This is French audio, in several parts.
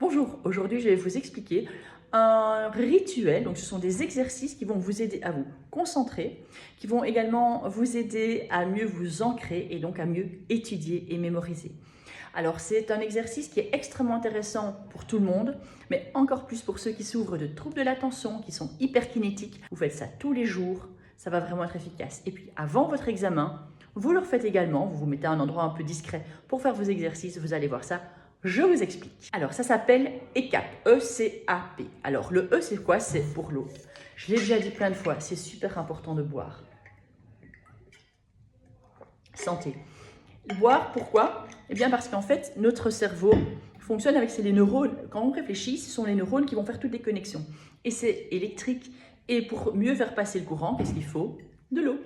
Bonjour, aujourd'hui je vais vous expliquer un rituel, donc ce sont des exercices qui vont vous aider à vous concentrer, qui vont également vous aider à mieux vous ancrer et donc à mieux étudier et mémoriser. Alors c'est un exercice qui est extrêmement intéressant pour tout le monde, mais encore plus pour ceux qui souffrent de troubles de l'attention, qui sont hyperkinétiques. Vous faites ça tous les jours, ça va vraiment être efficace. Et puis avant votre examen, vous le refaites également, vous vous mettez à un endroit un peu discret pour faire vos exercices, vous allez voir ça. Je vous explique. Alors, ça s'appelle ECAP, E-C-A-P. Alors, le E, c'est quoi? C'est pour l'eau. Je l'ai déjà dit plein de fois, c'est super important de boire. Santé. Boire, pourquoi? Eh bien, parce qu'en fait, notre cerveau fonctionne avec les neurones. Quand on réfléchit, ce sont les neurones qui vont faire toutes les connexions. Et c'est électrique. Et pour mieux faire passer le courant, qu'est-ce qu'il faut? De l'eau.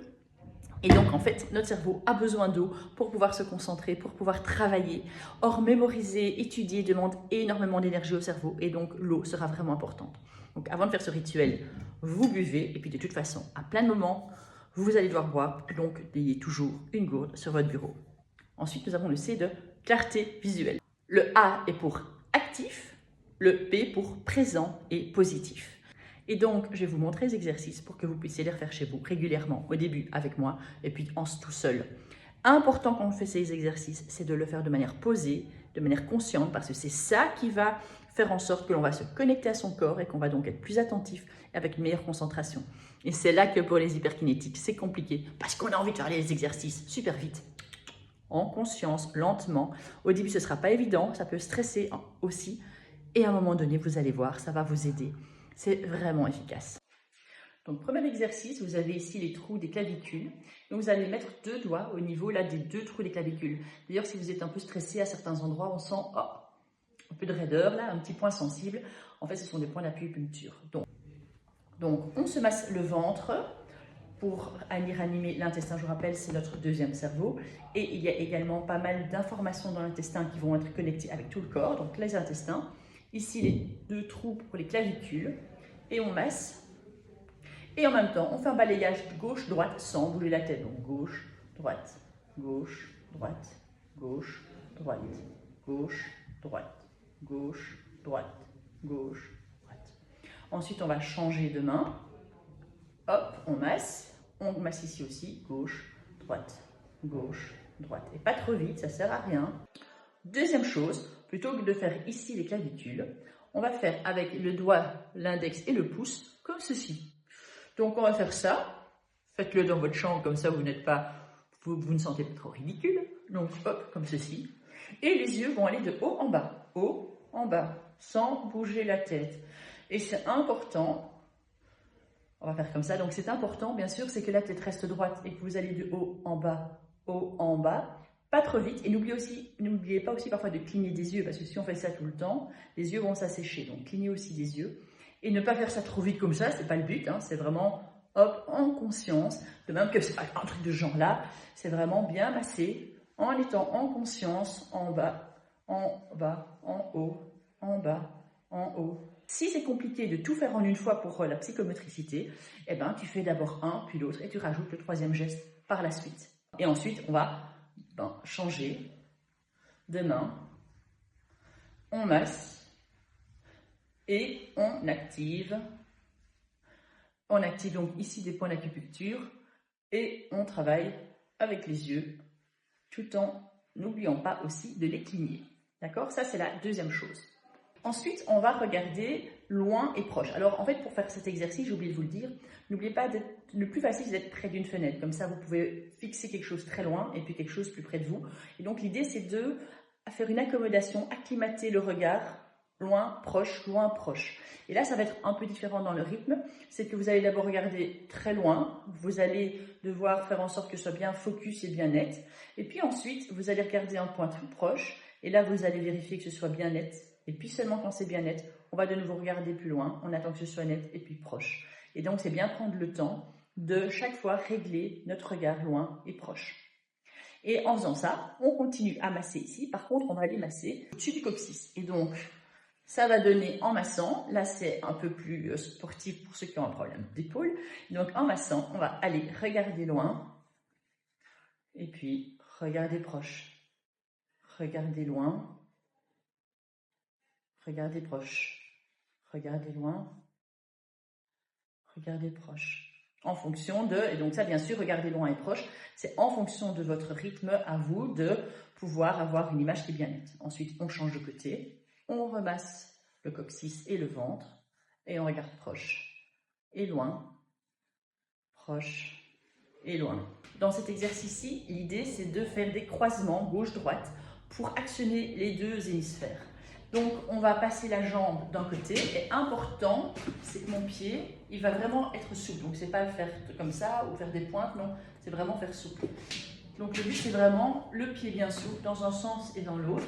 Et donc, en fait, notre cerveau a besoin d'eau pour pouvoir se concentrer, pour pouvoir travailler. Or, mémoriser, étudier demande énormément d'énergie au cerveau et donc l'eau sera vraiment importante. Donc, avant de faire ce rituel, vous buvez et puis de toute façon, à plein de moments, vous allez devoir boire. Donc, ayez toujours une gourde sur votre bureau. Ensuite, nous avons le C de clarté visuelle. Le A est pour actif, le P pour présent et positif. Et donc, je vais vous montrer les exercices pour que vous puissiez les refaire chez vous régulièrement, au début avec moi, et puis tout seul. Important quand on fait ces exercices, c'est de le faire de manière posée, de manière consciente, parce que c'est ça qui va faire en sorte que l'on va se connecter à son corps et qu'on va donc être plus attentif et avec une meilleure concentration. Et c'est là que pour les hyperkinétiques, c'est compliqué, parce qu'on a envie de faire les exercices super vite, en conscience, lentement. Au début, ce ne sera pas évident, ça peut stresser aussi, et à un moment donné, vous allez voir, ça va vous aider. C'est vraiment efficace. Donc, premier exercice, vous avez ici les trous des clavicules. Donc, vous allez mettre 2 doigts au niveau là, des 2 trous des clavicules. D'ailleurs, si vous êtes un peu stressé à certains endroits, on sent un peu de raideur, là, un petit point sensible. En fait, ce sont des points d'acupuncture. Donc, on se masse le ventre pour aller ranimer l'intestin. Je vous rappelle, c'est notre deuxième cerveau. Et il y a également pas mal d'informations dans l'intestin qui vont être connectées avec tout le corps, donc les intestins. Ici, les 2 trous pour les clavicules. Et on masse. Et en même temps, on fait un balayage gauche-droite sans bouger la tête. Donc gauche, droite, gauche, droite, gauche, droite, gauche, droite, gauche, droite, gauche, droite. Ensuite, on va changer de main. Hop, on masse. On masse ici aussi, gauche, droite, gauche, droite. Et pas trop vite, ça sert à rien. Deuxième chose, plutôt que de faire ici les clavicules, on va faire avec le doigt, l'index et le pouce, comme ceci. Donc on va faire ça, faites-le dans votre chambre, comme ça vous vous ne sentez pas trop ridicule. Donc hop, comme ceci. Et les yeux vont aller de haut en bas, sans bouger la tête. Et c'est important, on va faire comme ça, donc c'est important bien sûr, c'est que la tête reste droite et que vous allez de haut en bas, pas trop vite. Et n'oubliez pas aussi parfois de cligner des yeux, parce que si on fait ça tout le temps, les yeux vont s'assécher. Donc clignez aussi des yeux. Et ne pas faire ça trop vite comme ça, c'est pas le but, hein, c'est vraiment hop, en conscience. De même que c'est pas un truc de genre là, c'est vraiment bien massé, en étant en conscience, en bas, en haut, en bas, en haut. Si c'est compliqué de tout faire en une fois pour la psychomotricité, eh ben, tu fais d'abord un, puis l'autre, et tu rajoutes le troisième geste par la suite. Et ensuite, on va changer de main, on masse, et on active donc ici des points d'acupuncture et on travaille avec les yeux tout en n'oubliant pas aussi de les cligner. D'accord? Ça, c'est la deuxième chose. Ensuite, on va regarder loin et proche. Alors, en fait, pour faire cet exercice, j'ai oublié de vous le dire, n'oubliez pas le plus facile, c'est d'être près d'une fenêtre. Comme ça, vous pouvez fixer quelque chose très loin et puis quelque chose plus près de vous. Et donc, l'idée, c'est de faire une accommodation, acclimater le regard loin, proche. Et là, ça va être un peu différent dans le rythme. C'est que vous allez d'abord regarder très loin. Vous allez devoir faire en sorte que ce soit bien focus et bien net. Et puis ensuite, vous allez regarder un point tout proche. Et là, vous allez vérifier que ce soit bien net. Et puis seulement quand c'est bien net, on va de nouveau regarder plus loin. On attend que ce soit net et puis proche. Et donc, c'est bien prendre le temps de chaque fois régler notre regard loin et proche. Et en faisant ça, on continue à masser ici. Par contre, on va aller masser au-dessus du coccyx. Et donc, ça va donner en massant. Là, c'est un peu plus sportif pour ceux qui ont un problème d'épaule. Donc, en massant, on va aller regarder loin. Et puis, regarder proche. Regarder loin. regardez proche, regardez loin, regardez proche. En fonction de, et donc ça bien sûr, regardez loin et proche, c'est en fonction de votre rythme à vous de pouvoir avoir une image qui est bien nette. Ensuite, on change de côté, on remasse le coccyx et le ventre, et on regarde proche et loin, proche et loin. Dans cet exercice-ci, l'idée c'est de faire des croisements gauche-droite pour actionner les deux hémisphères. Donc, on va passer la jambe d'un côté, et important, c'est que mon pied, il va vraiment être souple. Donc, c'est pas le faire comme ça ou faire des pointes, non, c'est vraiment faire souple. Donc, le but, c'est vraiment le pied bien souple dans un sens et dans l'autre.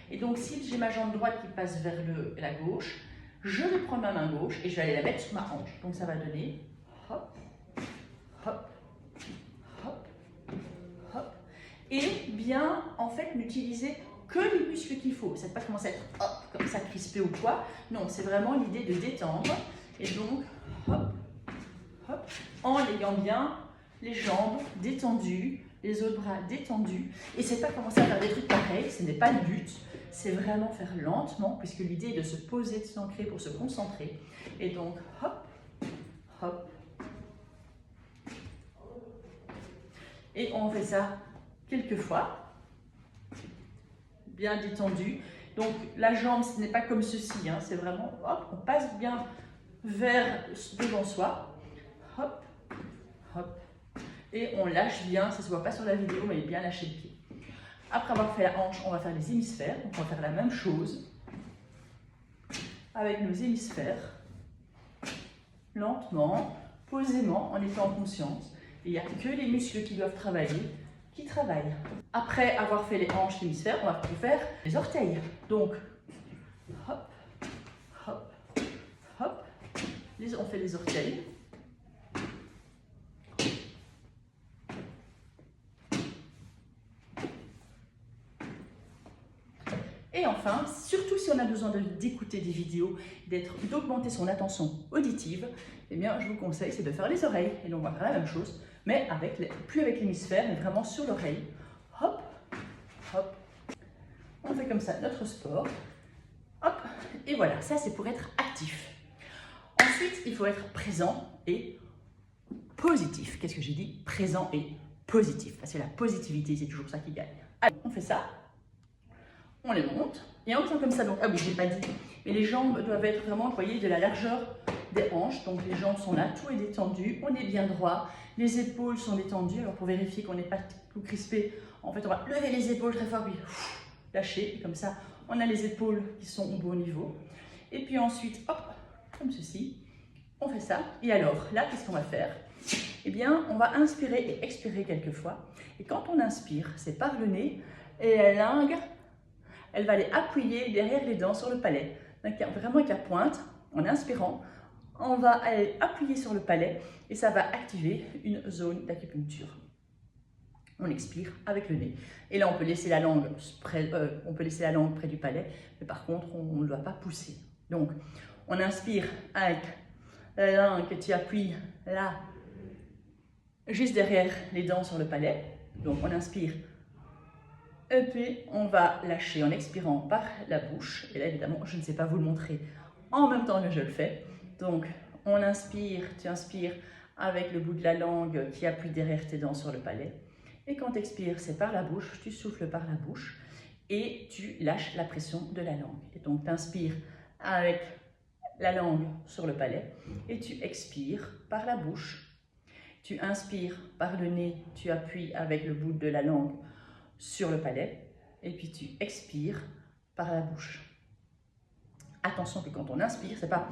Et donc, si j'ai ma jambe droite qui passe vers la gauche, je vais prendre ma main gauche et je vais aller la mettre sur ma hanche. Donc, ça va donner hop, hop, hop, hop. Et bien, en fait, n'utiliser que les muscles qu'il faut. C'est pas commencer à être hop, comme ça crispé ou quoi. Non, c'est vraiment l'idée de détendre. Et donc, hop, hop, en ayant bien les jambes détendues, les autres bras détendus. Et c'est pas commencer à faire des trucs pareils, ce n'est pas le but. C'est vraiment faire lentement, puisque l'idée est de se poser, de s'ancrer pour se concentrer. Et donc, hop, hop. Et on fait ça quelques fois. Bien détendu. Donc la jambe, ce n'est pas comme ceci, hein, c'est vraiment, hop, on passe bien vers devant soi, hop, hop, et on lâche bien, ça ne se voit pas sur la vidéo, mais bien lâcher le pied. Après avoir fait la hanche, on va faire les hémisphères, donc on va faire la même chose avec nos hémisphères, lentement, posément, en étant en conscience. Il n'y a que les muscles qui doivent travailler, qui travaillent. Après avoir fait les hanches, l'hémisphère, on va faire les orteils. Donc, hop, hop, hop, on fait les orteils. Et enfin, surtout si on a besoin d'écouter des vidéos, d'augmenter son attention auditive, eh bien, je vous conseille, c'est de faire les oreilles. Et donc, on va faire la même chose, mais plus avec l'hémisphère, mais vraiment sur l'oreille. Hop, hop. On fait comme ça notre sport. Hop, et voilà, ça c'est pour être actif. Ensuite, il faut être présent et positif. Qu'est-ce que j'ai dit? Présent et positif, parce que la positivité, c'est toujours ça qui gagne. Allez, on fait ça. On les monte, et en faisant comme ça, donc, ah oui, je n'ai pas dit, mais les jambes doivent être vraiment, vous voyez, de la largeur des hanches, donc les jambes sont là, tout est détendu, on est bien droit, les épaules sont détendues, alors pour vérifier qu'on n'est pas tout crispé, en fait, on va lever les épaules très fort, puis lâcher, et comme ça, on a les épaules qui sont au bon niveau, et puis ensuite, hop, comme ceci, on fait ça, et alors, là, qu'est-ce qu'on va faire? Eh bien, on va inspirer et expirer quelques fois, et quand on inspire, c'est par le nez, et la langue, elle va aller appuyer derrière les dents sur le palais. Donc, vraiment avec la pointe, en inspirant, on va aller appuyer sur le palais et ça va activer une zone d'acupuncture. On expire avec le nez. Et là, on peut laisser la langue près du palais, mais par contre, on ne doit pas pousser. Donc, on inspire avec la langue que tu appuies là, juste derrière les dents sur le palais. Donc, on inspire. Et puis, on va lâcher en expirant par la bouche. Et là, évidemment, je ne sais pas vous le montrer en même temps que je le fais. Donc, on inspire, tu inspires avec le bout de la langue qui appuie derrière tes dents sur le palais. Et quand tu expires, c'est par la bouche, tu souffles par la bouche et tu lâches la pression de la langue. Et donc, tu inspires avec la langue sur le palais et tu expires par la bouche. Tu inspires par le nez, tu appuies avec le bout de la langue sur le palais et puis tu expires par la bouche. Attention que quand on inspire, c'est pas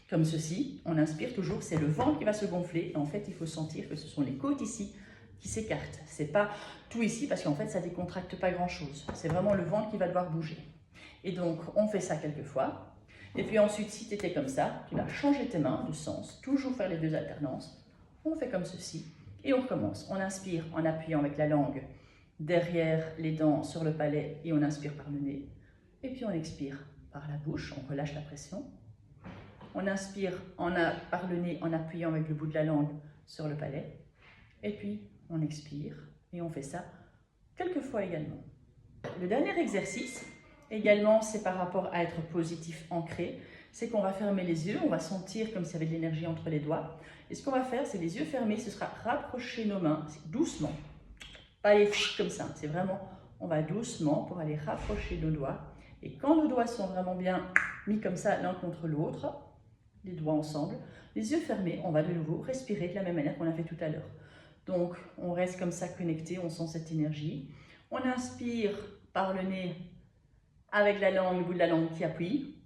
comme ceci, on inspire toujours, c'est le ventre qui va se gonfler. En fait, il faut sentir que ce sont les côtes ici qui s'écartent. C'est pas tout ici parce qu'en fait, ça décontracte pas grand chose. C'est vraiment le ventre qui va devoir bouger. Et donc, on fait ça quelques fois. Et puis ensuite, si tu étais comme ça, tu vas changer tes mains de sens, toujours faire les deux alternances. On fait comme ceci et on recommence. On inspire en appuyant avec la langue derrière les dents sur le palais et on inspire par le nez. Et puis on expire par la bouche, on relâche la pression. On inspire par le nez en appuyant avec le bout de la langue sur le palais. Et puis on expire et on fait ça quelques fois également. Le dernier exercice, Également, c'est par rapport à être positif, ancré. C'est qu'on va fermer les yeux, on va sentir comme s'il y avait de l'énergie entre les doigts. Et ce qu'on va faire, c'est les yeux fermés, ce sera rapprocher nos mains doucement. Pas aller comme ça, c'est vraiment, on va doucement pour aller rapprocher nos doigts. Et quand nos doigts sont vraiment bien mis comme ça l'un contre l'autre, les doigts ensemble, les yeux fermés, on va de nouveau respirer de la même manière qu'on l'a fait tout à l'heure. Donc, on reste comme ça connecté, on sent cette énergie. On inspire par le nez avec la langue, le bout de la langue qui appuie.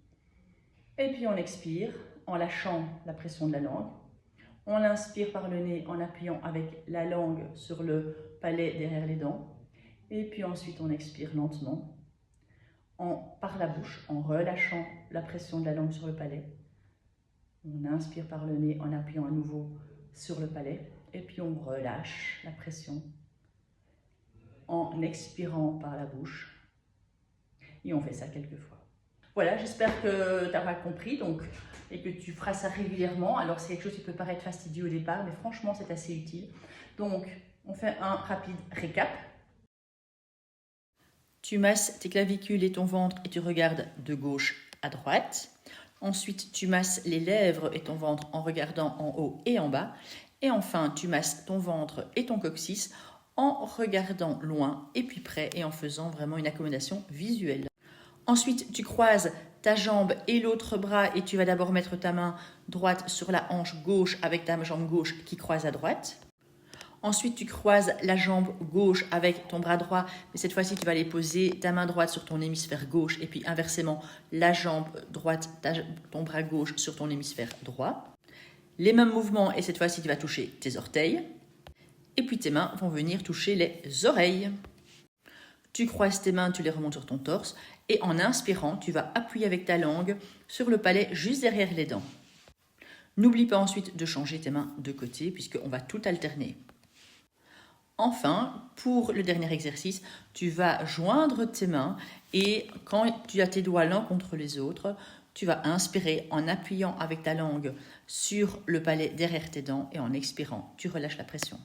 Et puis on expire en lâchant la pression de la langue. On inspire par le nez en appuyant avec la langue sur le palais derrière les dents. Et puis ensuite on expire lentement par la bouche en relâchant la pression de la langue sur le palais. On inspire par le nez en appuyant à nouveau sur le palais. Et puis on relâche la pression en expirant par la bouche. Et on fait ça quelques fois. Voilà, j'espère que tu auras compris et que tu feras ça régulièrement. Alors c'est quelque chose qui peut paraître fastidieux au départ, mais franchement c'est assez utile. Donc on fait un rapide récap. Tu masses tes clavicules et ton ventre et tu regardes de gauche à droite. Ensuite, tu masses les lèvres et ton ventre en regardant en haut et en bas. Et enfin, tu masses ton ventre et ton coccyx en regardant loin et puis près et en faisant vraiment une accommodation visuelle. Ensuite, tu croises ta jambe et l'autre bras et tu vas d'abord mettre ta main droite sur la hanche gauche avec ta jambe gauche qui croise à droite. Ensuite, tu croises la jambe gauche avec ton bras droit, mais cette fois-ci, tu vas aller poser ta main droite sur ton hémisphère gauche et puis inversement, la jambe droite, ton bras gauche sur ton hémisphère droit. Les mêmes mouvements et cette fois-ci, tu vas toucher tes orteils. Et puis tes mains vont venir toucher les oreilles. Tu croises tes mains, tu les remontes sur ton torse et en inspirant, tu vas appuyer avec ta langue sur le palais juste derrière les dents. N'oublie pas ensuite de changer tes mains de côté puisqu'on va tout alterner. Enfin, pour le dernier exercice, tu vas joindre tes mains et quand tu as tes doigts l'un contre les autres, tu vas inspirer en appuyant avec ta langue sur le palais derrière tes dents et en expirant, tu relâches la pression.